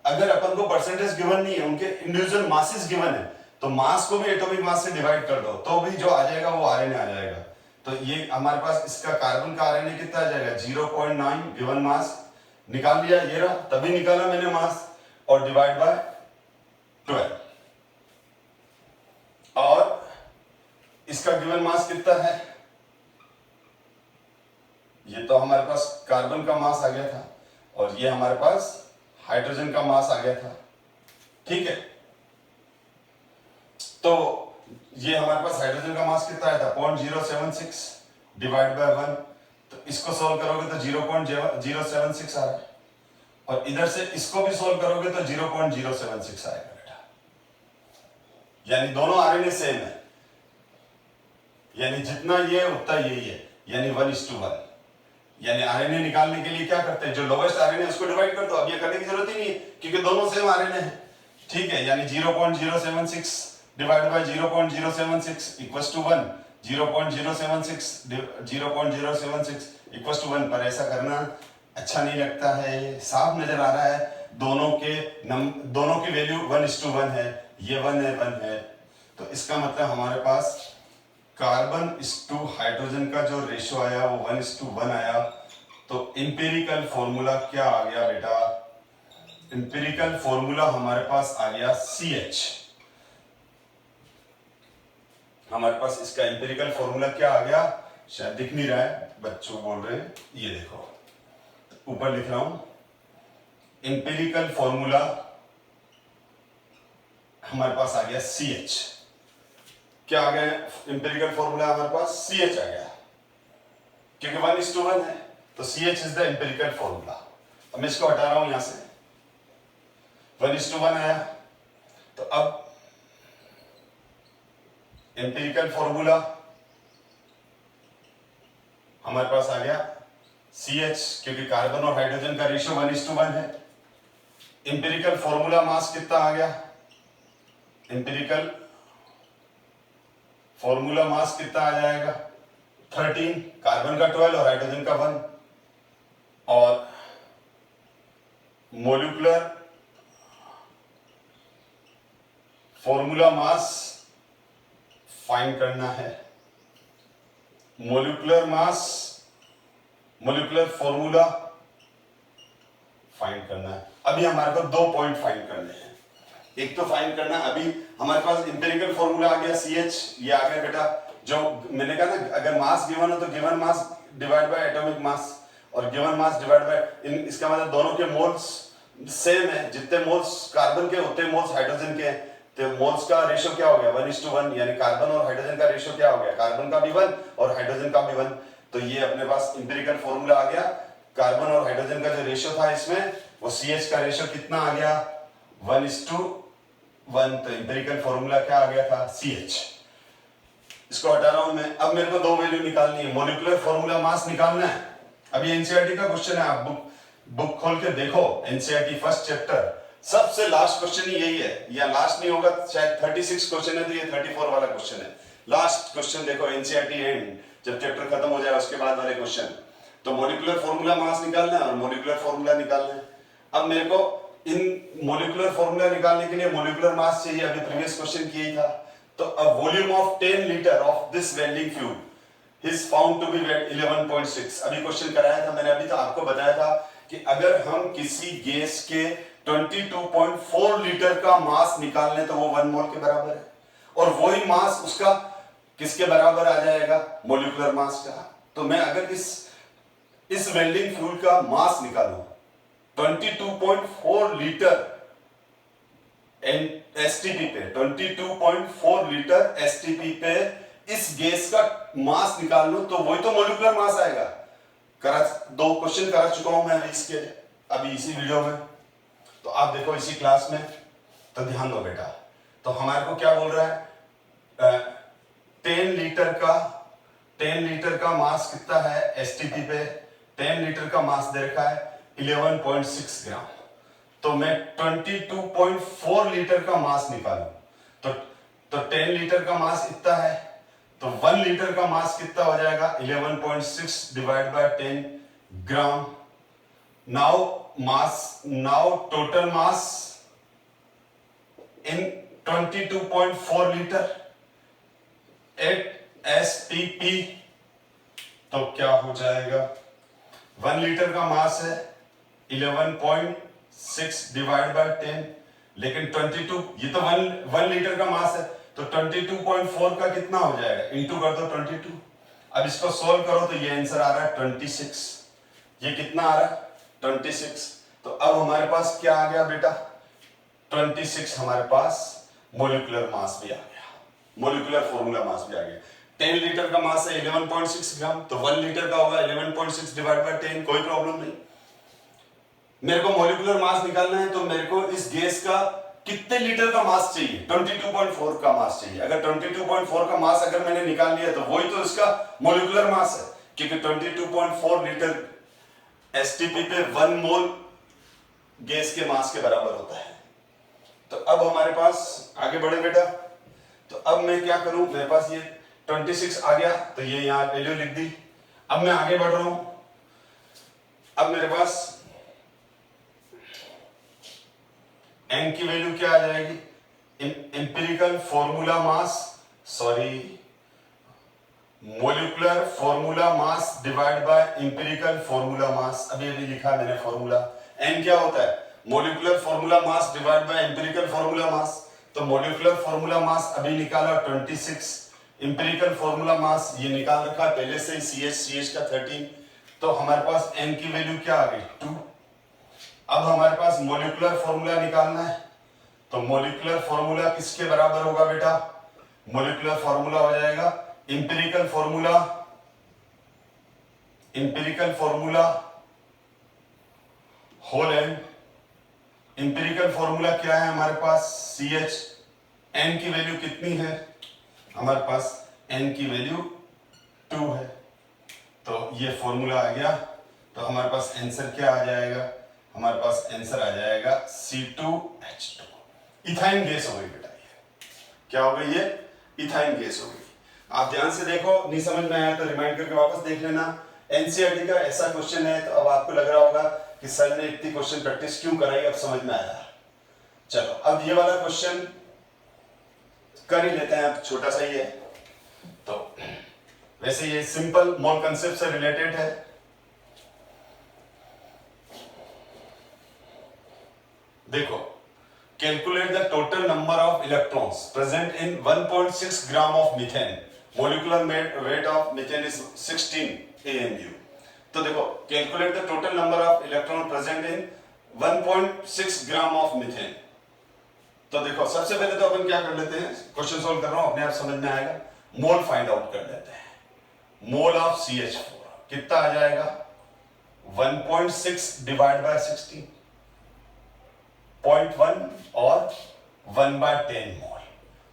अगर अपन को परसेंटेज गिवन नहीं है, उनके इंडिविजुअल मासेस गिवन है, तो मास को भी एटॉमिक मास से डिवाइड कर दो तो भी जो आ जाएगा वो आरएनए आ जाएगा। तो ये हमारे पास इसका कार्बन का आरएनए कितना आ जाएगा 0.9 गिवन मास निकाल लिया, ये रहा, तभी निकाला मैंने मास, और डिवाइड बाय 12। और इसका गिवन मास कितना है, ये तो हमारे पास कार्बन का मास आ गया था और ये हमारे पास हाइड्रोजन का मास आ गया था। ठीक है, तो ये हमारे पास हाइड्रोजन का मास कितना आया था 0.076 डिवाइड बाय 1। तो इसको सोल्व करोगे तो 0.076 आ रहा है, और इधर से इसको भी सोल्व करोगे तो 0.076 आएगा बेटा। यानी दोनों आरएनए सेम है, यानी जितना ये उतना यही है, यानी 1:1। यानी आरएनए निकालने के लिए क्या करते हैं, जो लोवेस्ट आरएनए उसको डिवाइड कर दो। अब ये करने की जरूरत ही नहीं है क्योंकि दोनों सेम आरएनए हैं। ठीक है, यानी 0.076 divide by 0.076 equals to 1। 0.076 equals to 1। पर ऐसा करना अच्छा नहीं लगता है, साफ नजर आ रहा है दोनों की वैल्यू 1:1 है, ये 1 है, 1 है। तो इसका मतलब हमारे पास कार्बन इस टू हाइड्रोजन का जो रेशियो आया वो 1:1 आया। तो इंपेरिकल फॉर्मूला क्या आ गया बेटा? इंपेरिकल फॉर्मूला हमारे पास आ गया CH। हमारे पास इसका इंपेरिकल फॉर्मूला क्या आ गया? शायद दिख नहीं रहा है, बच्चों बोल रहे हैं, ये देखो ऊपर लिख रहा हूं। इंपेरिकल फॉर्मूला हमारे पास आ गया CH। क्या आ गया इंपेरिकल फॉर्मूला? हमारे पास CH आ गया, क्योंकि 1:1 है तो CH is the empirical formula. अब मैं इसको हटा रहा हूं यहां से, 1:1 आया। तो अब इंपेरिकल फॉर्मूला हमारे पास आ गया CH, क्योंकि कार्बन और हाइड्रोजन का रेशियो 1:1 है। इंपेरिकल फॉर्मूला मास कितना आ गया? इंपेरिकल फॉर्मूला मास कितना आ जाएगा? 13, कार्बन का 12 और हाइड्रोजन का 1। और मोलिकुलर फॉर्मूला मास फाइंड करना है। मोलिकुलर मास, मोलिकुलर फॉर्मूला फाइंड करना है। अभी हमारे को 2 पॉइंट फाइंड करने हैं। एक तो फाइंड करना, अभी हमारे पास इंपेरिकल फॉर्मूला आ गया CH, ये आ गया बेटा। जो मैंने कहा ना, अगर मास गिवन हो तो given mass divide by atomic mass, और गिवन मास डिवाइड बाय इसका मतलब दोनों के मोल्स सेम है। जितने मोल्स कार्बन के उतने मोल्स हाइड्रोजन के हैं। तो मोल्स का रेशियो क्या हो गया? 1:1, यानी कार्बन और हाइड्रोजन का रेशियो क्या हो गया? कार्बन का भी 1 और हाइड्रोजन का भी 1। तो ये अपने पास इंपेरिकल फॉर्मूला आ गया। कार्बन और हाइड्रोजन का जो रेशियो था इसमें, वो CH का रेशियो कितना आ गया? 1:1। तो इंपेरिकल फॉर्मूला क्या आ गया था? CH। इसको हटा रहा हूं मैं। अब मेरे को 2 वैल्यू निकालनी है। मोलिकुलर फॉर्मूला मास निकालना है। अभी एनसीईआरटी का क्वेश्चन है, आप बुक खोल के देखो, एनसीईआरटी फर्स्ट चैप्टर, सबसे लास्ट क्वेश्चन ही यही है, या लास्ट नहीं होगा, शायद 36 क्वेश्चन है तो ये 34 वाला क्वेश्चन है। लास्ट क्वेश्चन देखो एनसीईआरटी एंड, जब चैप्टर खत्म हो जाए उसके बाद वाले क्वेश्चन। तो मोलिकुलर फॉर्मूला मास निकालना है और मोलिकुलर फॉर्मूला निकालना है। अब मेरे को इन मोलिकुलर फॉर्मूला निकालने के लिए मोलिकुलर मास चाहिए, अभी प्रीवियस क्वेश्चन किया ही था। तो a volume of 10 litre of this welding fluid is found to be 11.6। अभी क्वेश्चन कराया था मैंने, अभी तो आपको बताया था कि अगर हम किसी गैस के 22.4 लीटर का मास निकाल लें तो वो 1 मोल के बराबर है, और वही मास उसका किसके बराबर आ जाएगा? मोलिकुलर मास का। तो मैं अगर इस वेल्डिंग फ्लूइड का मास निकालूं 22.4 लीटर एसटीपी पे, 22.4 लीटर एसटीपी पे इस गैस का मास निकाल लूं तो वही तो मोलिकुलर मास आएगा। 2 क्वेश्चन करा चुका हूं मैं इसके अभी इसी वीडियो में, तो आप देखो इसी क्लास में, तो ध्यान दो बेटा। तो हमारे को क्या बोल रहा है? 10 लीटर का मास कितना है एसटीपी पे? 10 लीटर का मास दे रखा है 11.6 ग्राम। तो मैं 22.4 लीटर का मास निकालूं तो 10 लीटर का मास इतना है, तो 1 लीटर का मास कितना हो जाएगा? 11.6 divide by 10 gram. Now total mass in 22.4 litre at STP, तो क्या हो जाएगा? 1 लीटर का मास है 11.6 डिवाइड बाय 10, लेकिन 22, ये तो 1 लीटर का मास है, तो 22.4 का कितना हो जाएगा? इंटू कर दो 22। अब इसको सोल्व करो तो ये आंसर आ रहा है 26। ये कितना आ रहा है? 26। तो अब हमारे पास क्या आ गया बेटा? 26 हमारे पास मोलिकुलर मास भी आ गया, मोलिकुलर फॉर्मूला मास भी आ गया। 10 लीटर का मास है 11.6 ग्राम, तो 1 लीटर का होगा 11.6 डिवाइड बाय 10, कोई प्रॉब्लम नहीं। मेरे को मोलिकुलर मास निकालना है, तो मेरे को इस गैस का कितने लीटर का मास चाहिए? 22.4 का मास चाहिए। अगर 22.4 का मास अगर मैंने निकाल लिया तो वही तो इसका मोलिकुलर मास है, क्योंकि 22.4 लीटर एसटीपी पे 1 मोल गैस के मास के बराबर होता है। तो अब हमारे पास आगे बढ़े बेटा। तो अब मैं क्या करूं, मेरे पास ये 26 आ गया, तो ये यहां वैल्यू लिख दी। अब मैं आगे बढ़ रहा हूं। अब मेरे पास n की वैल्यू क्या आ जाएगी? Empirical formula mass, sorry molecular formula mass divide by empirical formula mass, अभी अभी लिखा मैंने फॉर्मूला। एन क्या होता है? Molecular formula mass divide by empirical formula mass. तो मोलिकुलर फॉर्मूला मास अभी निकाला 26, इंपेरिकल फॉर्मूला मास ये निकाल रखा पहले से ही CH का 13। तो हमारे पास n की वैल्यू क्या आ गई? 2। अब हमारे पास मोलिकुलर फॉर्मूला निकालना है। तो मोलिकुलर फॉर्मूला किसके बराबर होगा बेटा? मोलिकुलर फॉर्मूला हो जाएगा empirical formula whole n. Empirical formula क्या है हमारे पास? CH। n की वैल्यू कितनी है हमारे पास? n की वैल्यू 2 है। तो ये फॉर्मूला आ गया। तो हमारे पास आंसर क्या आ जाएगा? हमारे पास आंसर आ जाएगा C2H2। इथाइन गैस हो गई बेटा। ये क्या हो गई? ये इथाइन गैस हो गई। आप ध्यान से देखो, नहीं समझ में आया तो रिमाइंड करके वापस देख लेना। एनसीईआरटी का ऐसा क्वेश्चन है, तो अब आपको लग रहा होगा कि सर ने इतनी क्वेश्चन प्रैक्टिस क्यों कराई, अब समझ में आया। चलो अब ये वाला क्वेश्चन कर ही लेते हैं, अब छोटा सा ही है। तो वैसे ये सिंपल मोल कंसेप्ट से रिलेटेड है। देखो, calculate the total number of electrons present in 1.6 gram of methane. Molecular weight of methane is 16 AMU। तो देखो, calculate the total number of electron present in 1.6 gram of methane. तो देखो, सबसे पहले तो अपन क्या कर लेते हैं, क्वेश्चन सोल्व कर रहा हूं, अपने आप समझ में आएगा। मोल फाइंड आउट कर लेते हैं। मोल ऑफ CH4 कितना आ जाएगा? 1.6 डिवाइड बाय 16, 0.1 और 1/10 मोल।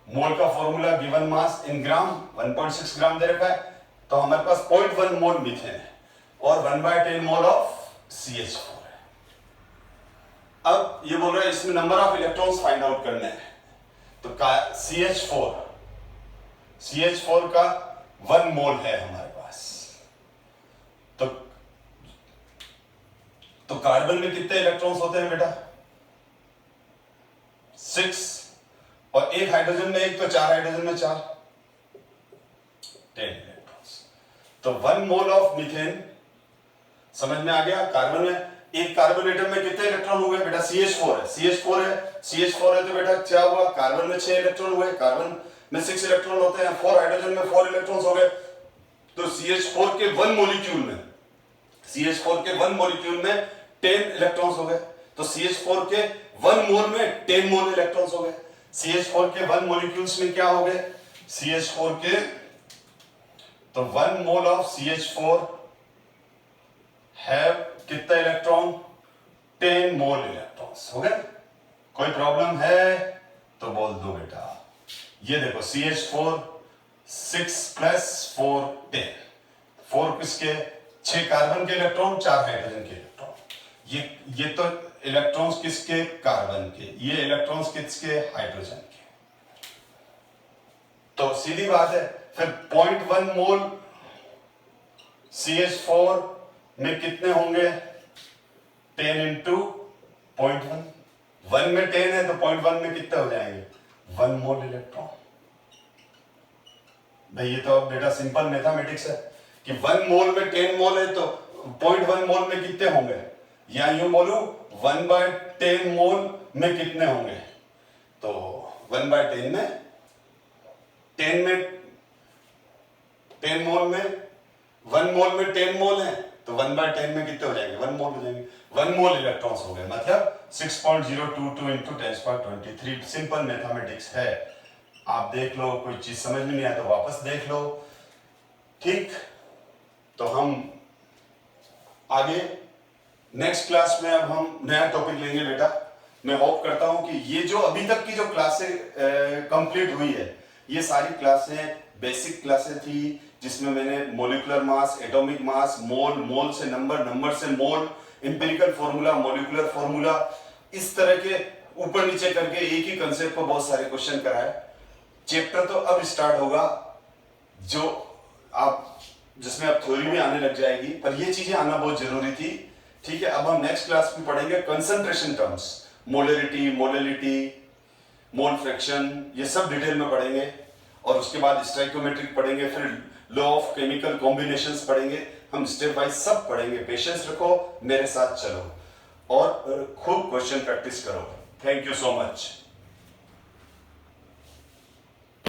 मोल का फॉर्मूला गिवन मास इन ग्राम 1.6 ग्राम दे रखा है। तो हमारे पास 0.1 मोल मीथेन है और 1/10 मोल ऑफ CH4 है। अब ये बोल रहा है इसमें number of electrons find out करने हैं। तो CH4 का 1 मोल है हमारे पास। तो कार्बन में कितने इलेक्ट्रॉन्स होते हैं बेटा? 6। और एक हाइड्रोजन में एक, तो 4 हाइड्रोजन में 4, 10 इलेक्ट्रॉन्स। तो 1 मोल ऑफ मीथेन समझ में आ गया। कार्बन में एक कार्बन एटम में कितने इलेक्ट्रॉन हुए बेटा? CH4 है। CH4 है तो बेटा क्या हुआ? कार्बन में 6 इलेक्ट्रॉन हुए, कार्बन में 6 इलेक्ट्रॉन होते हैं, 4 हाइड्रोजन में 4 इलेक्ट्रॉन्स हो गए। तो CH4 के 1 मॉलिक्यूल में 10 इलेक्ट्रॉन्स हो गए। तो CH4 के 1 मोल में 10 मोल इलेक्ट्रॉन्स हो गए। CH4 के 1 मॉलिक्यूल्स में क्या हो गए? CH4 के, तो 1 मोल ऑफ CH4 हैव कितना इलेक्ट्रॉन? 10 मोल इलेक्ट्रॉन्स हो गए। कोई प्रॉब्लम है तो बोल दो बेटा। ये देखो, CH4 6 + 4 10, 4 किसके? 6 कार्बन के इलेक्ट्रॉन, 4 हाइड्रोजन के इलेक्ट्रॉन। ये तो इलेक्ट्रॉन्स किसके? कार्बन के। ये इलेक्ट्रॉन्स किसके? हाइड्रोजन के। तो सीधी बात है, फिर 0.1 मोल CH4 में कितने होंगे? 10 × 0.1। 1 में 10 है तो 0.1 में कितने हो जाएंगे? 1 मोल इलेक्ट्रॉन। भाई ये तो बेटा सिंपल मैथमेटिक्स है कि 1 मोल में 10 मोल है तो 0.1 मोल में कितने होंगे? या यूं बोलूं 1/10 मोल में कितने होंगे? तो 1/10 में 10 मोल में 1 मोल में 10 मोल है तो 1/10 में कितने हो जाएंगे? 1 मोल हो जाएंगे। 1 मोल इलेक्ट्रॉन्स हो गए, मतलब 6.022 × 10⁻23। सिंपल मैथमेटिक्स है। आप देख लो, कोई चीज समझ में नहीं आया तो वापस देख लो। ठीक, तो हम आगे नेक्स्ट क्लास में अब हम नया टॉपिक लेंगे बेटा। मैं होप करता हूं कि ये जो अभी तक की जो क्लासें कंप्लीट हुई है, ये सारी क्लासें बेसिक क्लासें थी, जिसमें मैंने मोलिकुलर मास, एटॉमिक मास, मोल से नंबर, नंबर से मोल, इंपेरिकल फॉर्मूला, मोलिकुलर फॉर्मूला, इस तरह के ऊपर नीचे करके एक ही कंसेप्ट पर बहुत सारे क्वेश्चन कराए। चैप्टर तो अब स्टार्ट होगा जो जिसमें अब थ्योरी भी आने लग जाएगी, पर ये चीजें आना बहुत जरूरी थी। ठीक है, अब हम नेक्स्ट क्लास में पढ़ेंगे concentration terms, molarity, molality, mole fraction, ये सब डिटेल में पढ़ेंगे। और उसके बाद स्टोइकियोमेट्रिक पढ़ेंगे, फिर लॉ ऑफ केमिकल कॉम्बिनेशंस पढ़ेंगे, हम स्टेप वाइज सब पढ़ेंगे। पेशेंस रखो, मेरे साथ चलो और खूब क्वेश्चन प्रैक्टिस करो। Thank you so much.